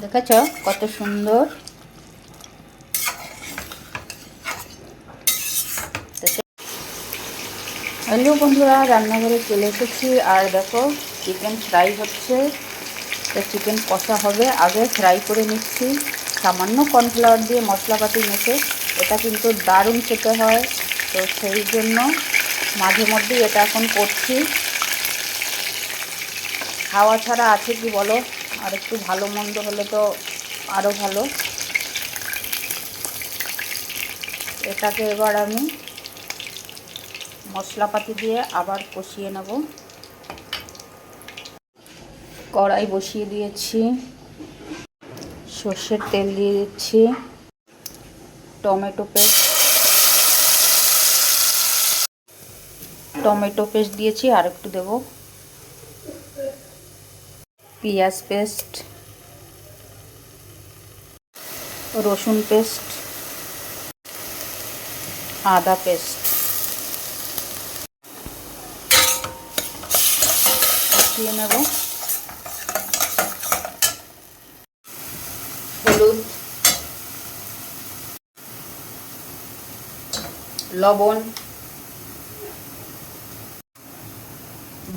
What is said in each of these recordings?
দেখেছ কত সুন্দর। হ্যালো বন্ধুরা, রান্নাঘরে চলে এসেছি। আর দেখো চিকেন ফ্রাই হচ্ছে। তো চিকেন কষা হবে, আগে ফ্রাই করে নিচ্ছি সামান্য কর্নফ্লাওয়ার দিয়ে মশলাপাতি মেখে। এটা কিন্তু দারুণ খেতে হয়, তো সেই জন্য মাঝে মধ্যেই এটা এখন করছি। খাওয়া ছাড়া আছে কি বলো, আর একটু ভালো মন্দ হলে তো আরও ভালো। এটাকে এবার আমি মশলাপাতি দিয়ে আবার কষিয়ে নেব। কড়াই বসিয়ে দিয়েছি, সর্ষের তেল দিয়ে দিচ্ছি, টমেটো পেস্ট দিয়েছি, আর একটু দেব পেঁয়াজ পেস্ট, রসুন পেস্ট, আদা পেস্ট কষিয়ে নেব। হলুদ, লবণ,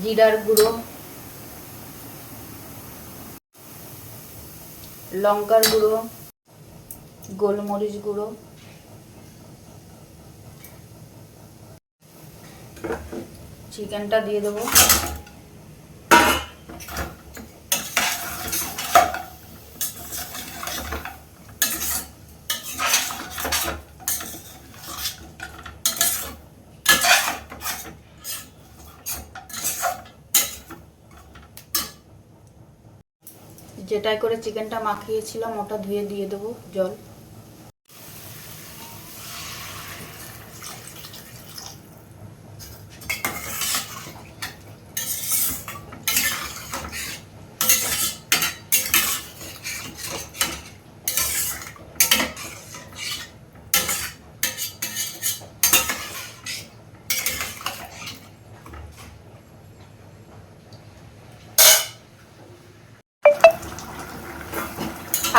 জিরার গুঁড়ো, লঙ্কার গুঁড়ো, গোলমরিচ গুঁড়ো, চিকেনটা দিয়ে দেবো। যেটাই করে চিকেনটা মাখিয়েছিলাম ওটা ধুয়ে দিয়ে দেবো জল।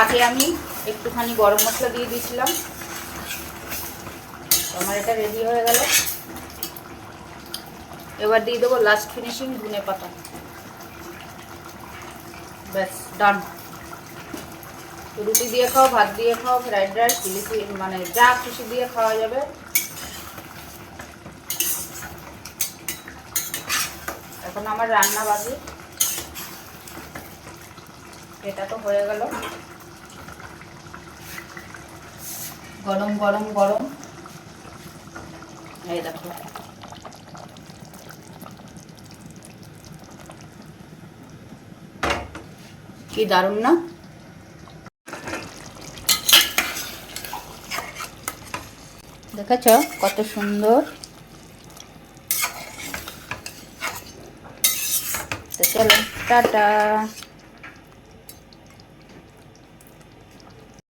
আগে আমি একটুখানি গরম মশলা দিয়ে দিয়েছিলাম। আমার এটা রেডি হয়ে গেল। এবার দিয়ে দেবো লাস্ট ফিনিশিং ধনে পাতা। ব্যাস ডান। রুটি দিয়ে খাও, ভাত দিয়ে খাও, ফ্রাইড রাইস, চিলি, মানে যা খুশি দিয়ে খাওয়া যাবে। এখন আমার রান্না বাকি, এটা তো হয়ে গেল। গরম গরম গরম, এই দেখো কি দারুণ না। দেখেছ কত সুন্দর। তো চলো টাটা।